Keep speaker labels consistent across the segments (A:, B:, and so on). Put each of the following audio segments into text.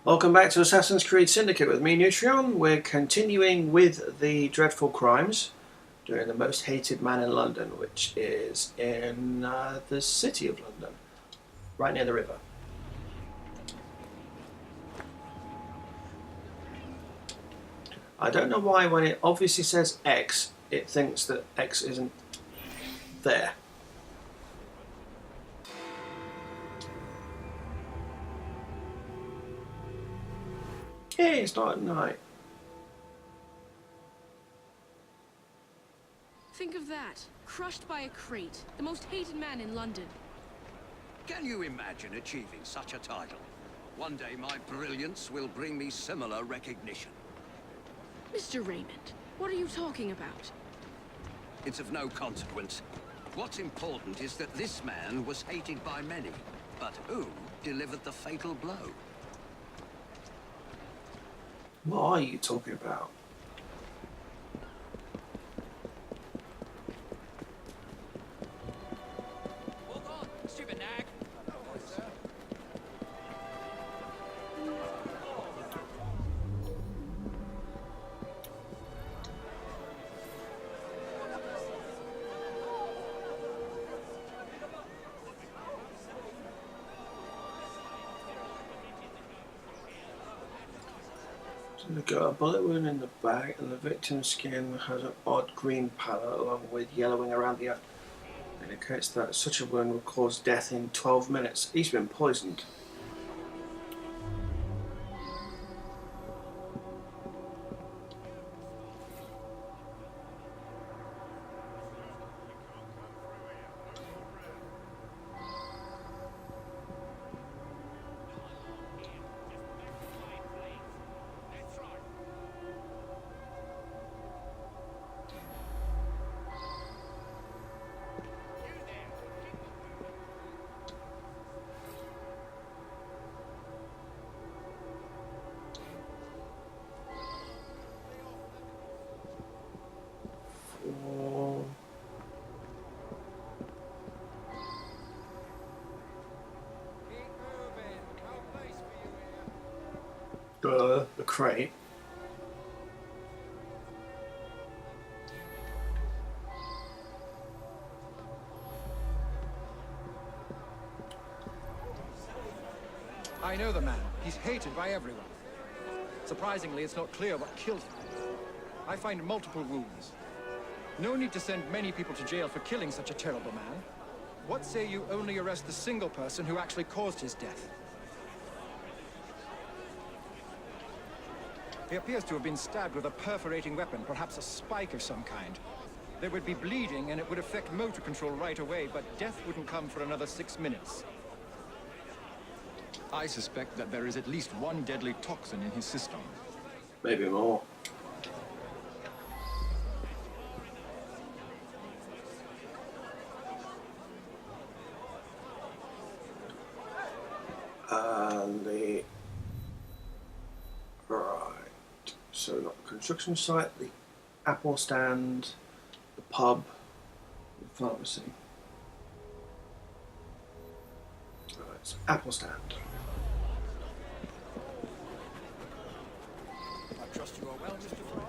A: Welcome back to Assassin's Creed Syndicate with me, Newtrion. We're continuing with the dreadful crimes, doing the most hated man in London, which is in the city of London, right near the river. I don't know why when it obviously says X, it thinks that X isn't there. Hey, it's not at night.
B: Think of that. Crushed by a crate. The most hated man in London.
C: Can you imagine achieving such a title? One day my brilliance will bring me similar recognition.
B: Mr. Raymond, what are you talking about?
C: It's of no consequence. What's important is that this man was hated by many. But who delivered the fatal blow?
A: What are you talking about?
D: Hold on, stupid nag.
A: They've got a bullet wound in the back, and the victim's skin has an odd green pallor along with yellowing around the eye. It indicates that such a wound will cause death in 12 minutes. He's been poisoned. The crate.
D: I know the man. He's hated by everyone. Surprisingly, it's not clear what killed him. I find multiple wounds. No need to send many people to jail for killing such a terrible man. What say you only arrest the single person who actually caused his death? He appears to have been stabbed with a perforating weapon, perhaps a spike of some kind. There would be bleeding and it would affect motor control right away, but death wouldn't come for another 6 minutes. I suspect that there is at least one deadly toxin in his system.
A: Maybe more. And the... Right. So we've got the construction site, the apple stand, the pub, the pharmacy. Right, so apple stand.
D: I trust you are well, Mr. Frye.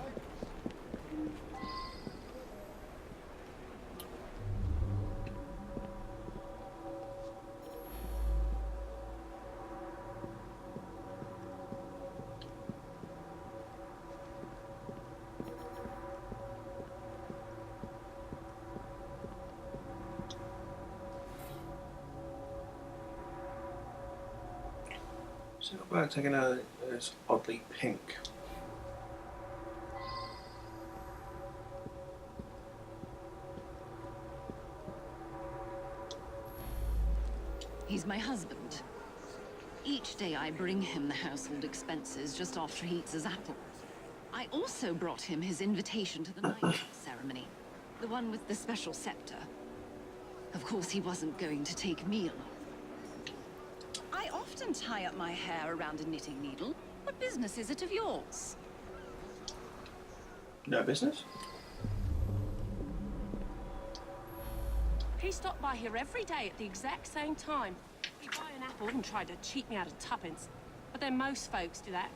A: So not bad taking a it's oddly pink.
E: He's my husband. Each day I bring him the household expenses just after he eats his apple. I also brought him his invitation to the night ceremony, the one with the special scepter. Of course, he wasn't going to take me along. I often tie up my hair around a knitting needle. What business is it of yours?
A: No business?
B: He stopped by here every day at the exact same time. He'd buy an apple and tried to cheat me out of tuppence. But then most folks do that.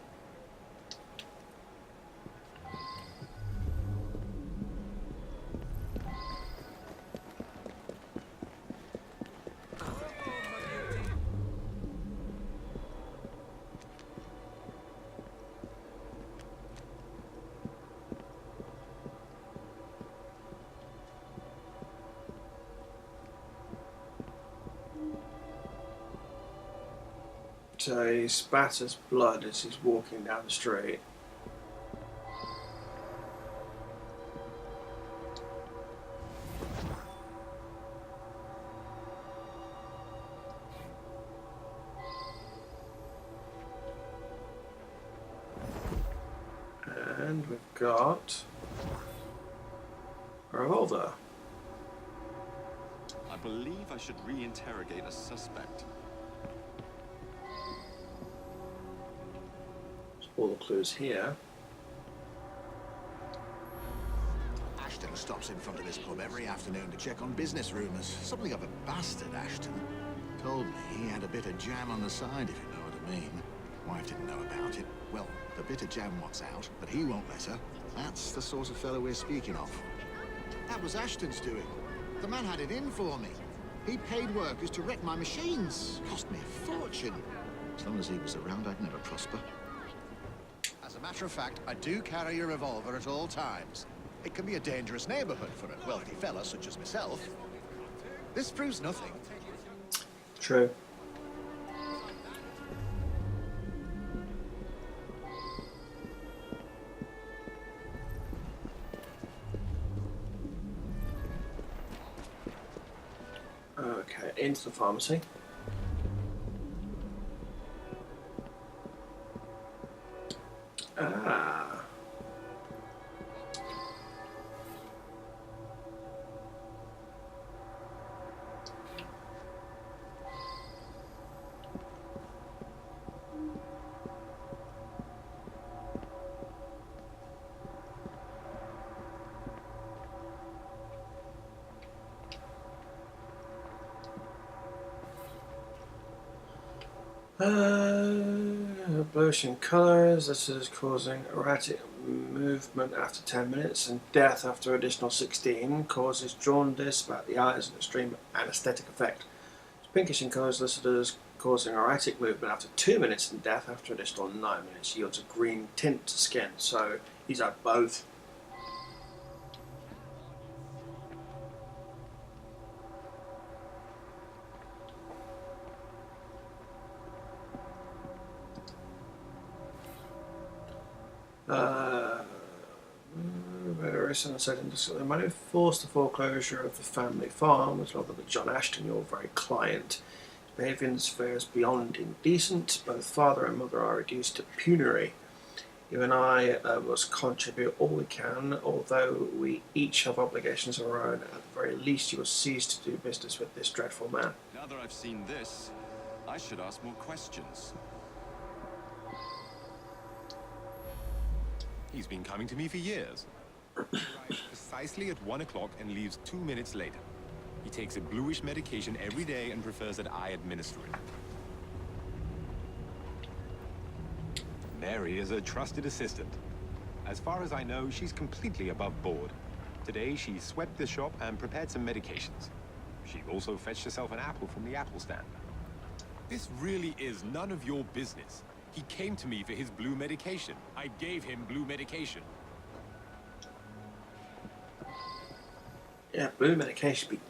A: So he spatters blood as he's walking down the street. And we've got a revolver.
F: I believe I should re-interrogate a suspect.
A: All the clues here.
G: Ashton stops in front of this pub every afternoon to check on business rumours. Something of a bastard, Ashton. Told me he had a bit of jam on the side, if you know what I mean. Wife didn't know about it. Well, the bit of jam what's out, but he won't let her. That's the sort of fellow we're speaking of. That was Ashton's doing. The man had it in for me. He paid workers to wreck my machines. Cost me a fortune. As long as he was around, I'd never prosper. As a matter of fact, I do carry a revolver at all times. It can be a dangerous neighborhood for a wealthy fella such as myself. This proves nothing.
A: True. Okay, into the pharmacy. Ah. Bluish in colours, this is causing erratic movement after 10 minutes and death after additional 16, causes jaundice about the eyes and extreme anaesthetic effect. It's pinkish in colours, listed as causing erratic movement after 2 minutes and death after additional 9 minutes, yields a green tint to skin, so he's had both. The money forced the foreclosure of the family farm was rather than John Ashton, your very client. His behaviour in this affair is beyond indecent. Both father and mother are reduced to penury. You and I must contribute all we can, although we each have obligations of our own. At the very least, you will cease to do business with this dreadful man.
F: Now that I've seen this, I should ask more questions.
H: He's been coming to me for years. He arrives precisely at 1 o'clock and leaves 2 minutes later. He takes a bluish medication every day and prefers that I administer it. Mary is a trusted assistant. As far as I know, she's completely above board. Today, she swept the shop and prepared some medications. She also fetched herself an apple from the apple stand. This really is none of your business. He came to me for his blue medication. I gave him blue medication.
A: Yeah, blue medication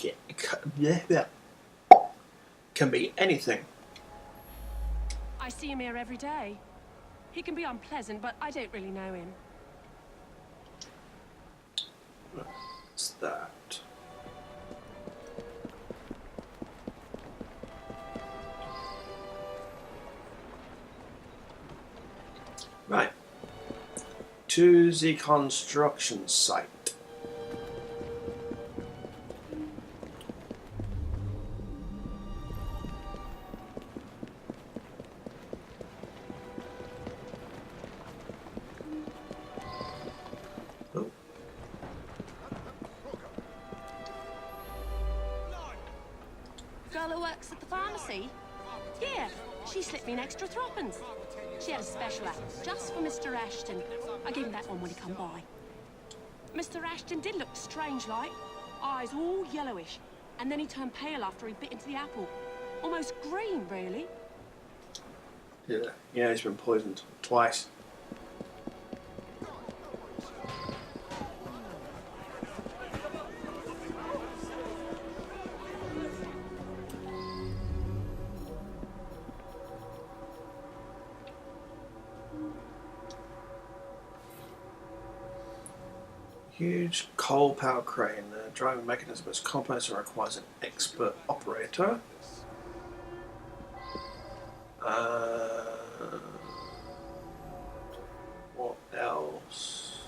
A: can be anything.
B: I see him here every day. He can be unpleasant, but I don't really know him.
A: What's that? Right. To the construction site. Oh.
B: Girl who works at the pharmacy? Yeah, she slipped me an extra threepence. She had a special apple just for Mr. Ashton. I gave him that one when he come by. Mr. Ashton did look strange-like, eyes all yellowish, and then he turned pale after he bit into the apple. Almost green, really.
A: Yeah, he's been poisoned twice. Huge coal power crane. The driving mechanism is complex and requires an expert operator. What else?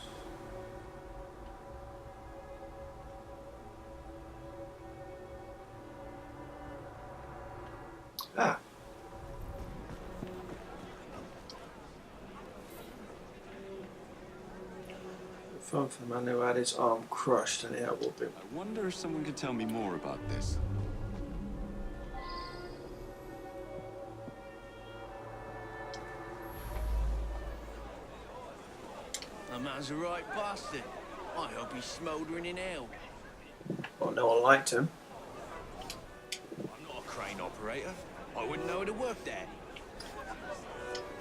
A: Ah. Fun for the man who had his arm crushed, and it will be.
F: I wonder if someone could tell me more about this.
I: The man's a right bastard. I hope he's smouldering in hell.
A: Well, no one liked him.
I: I'm not a crane operator. I wouldn't know how to work there.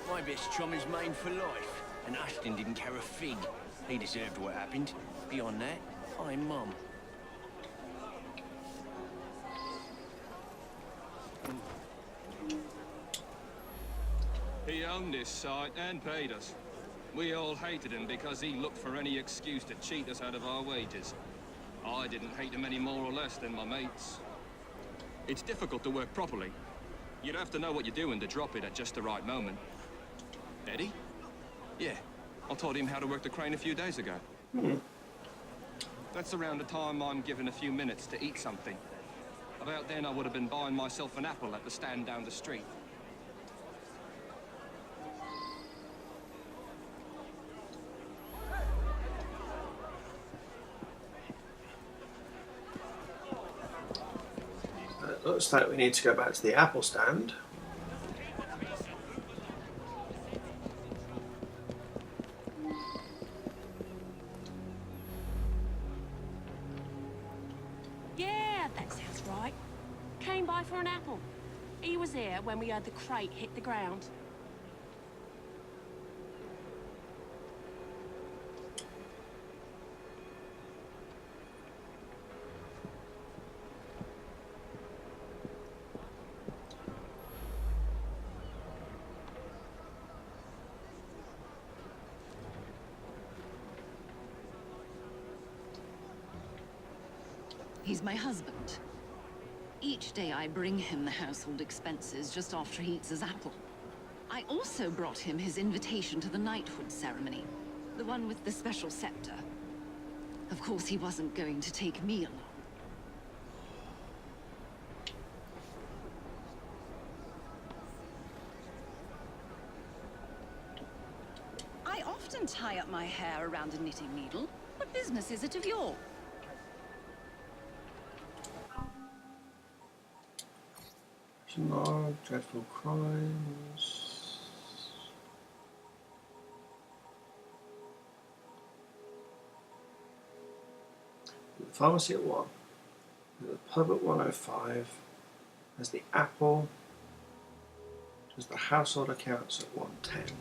I: My best chum is mine for life, and Ashton didn't care a fig. He deserved what happened. Beyond that, I'm mum.
J: He owned this site and paid us. We all hated him because he looked for any excuse to cheat us out of our wages. I didn't hate him any more or less than my mates. It's difficult to work properly. You'd have to know what you're doing to drop it at just the right moment. Eddie? Yeah, I taught him how to work the crane a few days ago. That's around the time I'm given a few minutes to eat something. About then, I would have been buying myself an apple at the stand down the street.
A: It looks like we need to go back to the apple stand.
B: Yeah, that sounds right. Came by for an apple. He was here when we heard the crate hit the ground.
E: He's my husband. Each day I bring him the household expenses just after he eats his apple. I also brought him his invitation to the knighthood ceremony, the one with the special scepter. Of course, he wasn't going to take me along. I often tie up my hair around a knitting needle. What business is it of yours?
A: No dreadful crimes. The pharmacy at 1. The pub at 105. There's the apple. There's the household accounts at 110.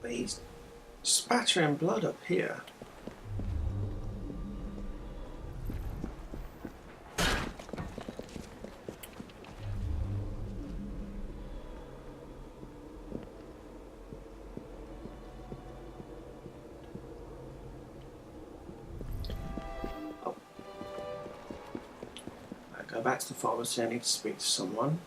A: But he's spattering blood up here. Oh. I go back to the pharmacy. I need to speak to someone.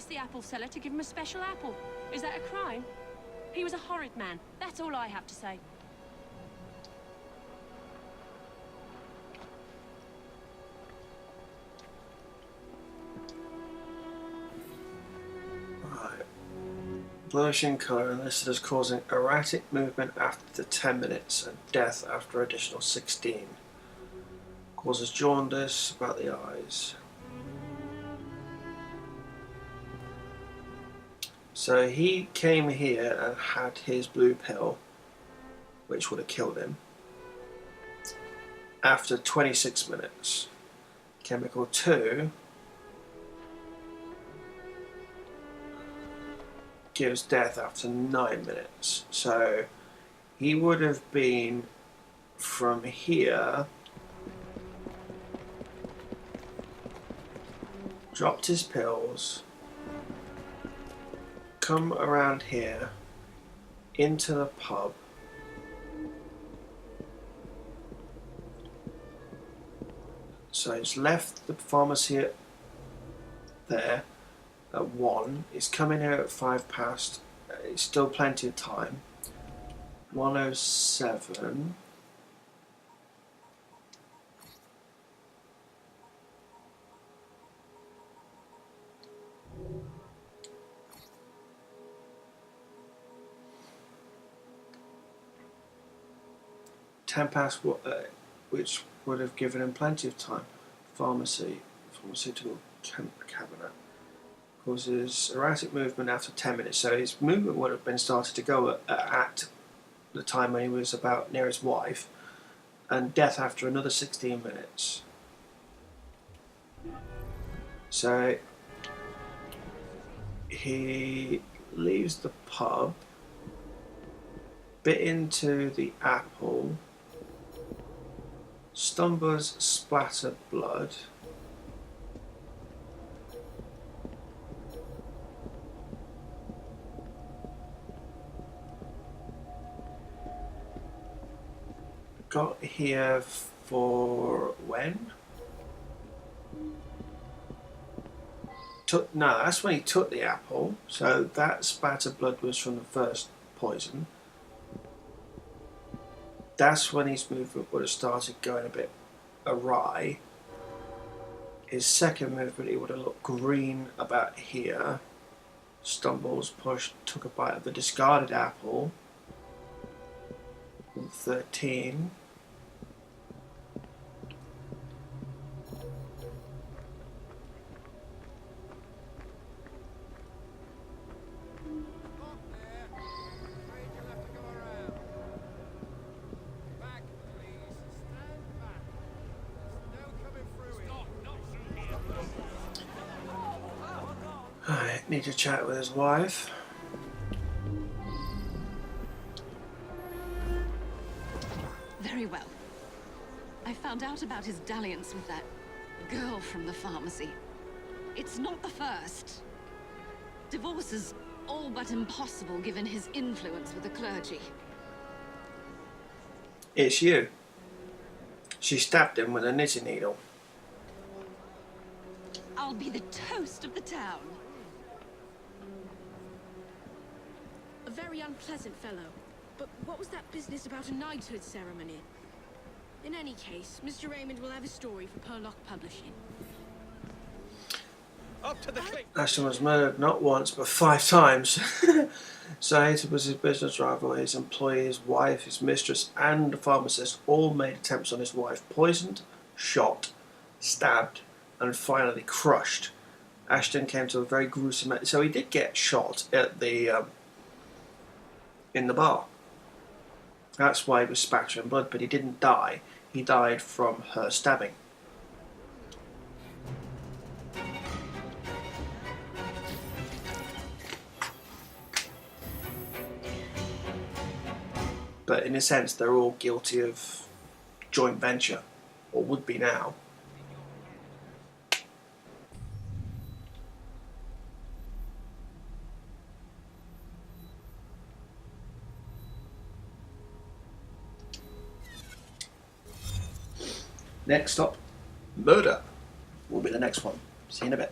B: asked the apple seller to give him a special apple. Is that a crime? He was a horrid man. That's all I have to say.
A: Right. Bluish in colour and listed as causing erratic movement after 10 minutes and death after additional 16. Causes jaundice about the eyes. So he came here and had his blue pill, which would have killed him, after 26 minutes. Chemical 2 gives death after 9 minutes. So he would have been from here, dropped his pills, come around here into the pub, so he's left the pharmacy there at 1, he's coming here at 5 past, it's still plenty of time. 1:07. Which would have given him plenty of time. Pharmaceutical cabinet. Causes erratic movement after 10 minutes. So his movement would have been started to go at the time when he was about near his wife, and death after another 16 minutes. So he leaves the pub, bit into the apple, stumbles, splatter blood. Got here for when? No, that's when he took the apple. So that spatter blood was from the first poison. That's when his movement would have started going a bit awry. His second movement, he would have looked green about here. Stumbles, pushed, took a bite of the discarded apple. 13. Alright, need to chat with his wife.
E: Very well. I found out about his dalliance with that girl from the pharmacy. It's not the first. Divorce is all but impossible given his influence with the clergy.
A: It's you. She stabbed him with a knitting needle.
E: I'll be the toast of the town.
B: A very unpleasant fellow. But what was that business about a knighthood ceremony? In any case, Mr. Raymond will have a story for Purlock Publishing.
I: Up to the click.
A: Ashton was murdered not once but 5 times. Said was his business rival, his employee, his wife, his mistress, and the pharmacist all made attempts on his wife. Poisoned, shot, stabbed, and finally crushed. Ashton came to a very gruesome end. So he did get shot at the in the bar. That's why he was spattering blood, but he didn't die. He died from her stabbing. But in a sense, they're all guilty of joint venture, or would be now. Next stop, murder will be the next one. See you in a bit.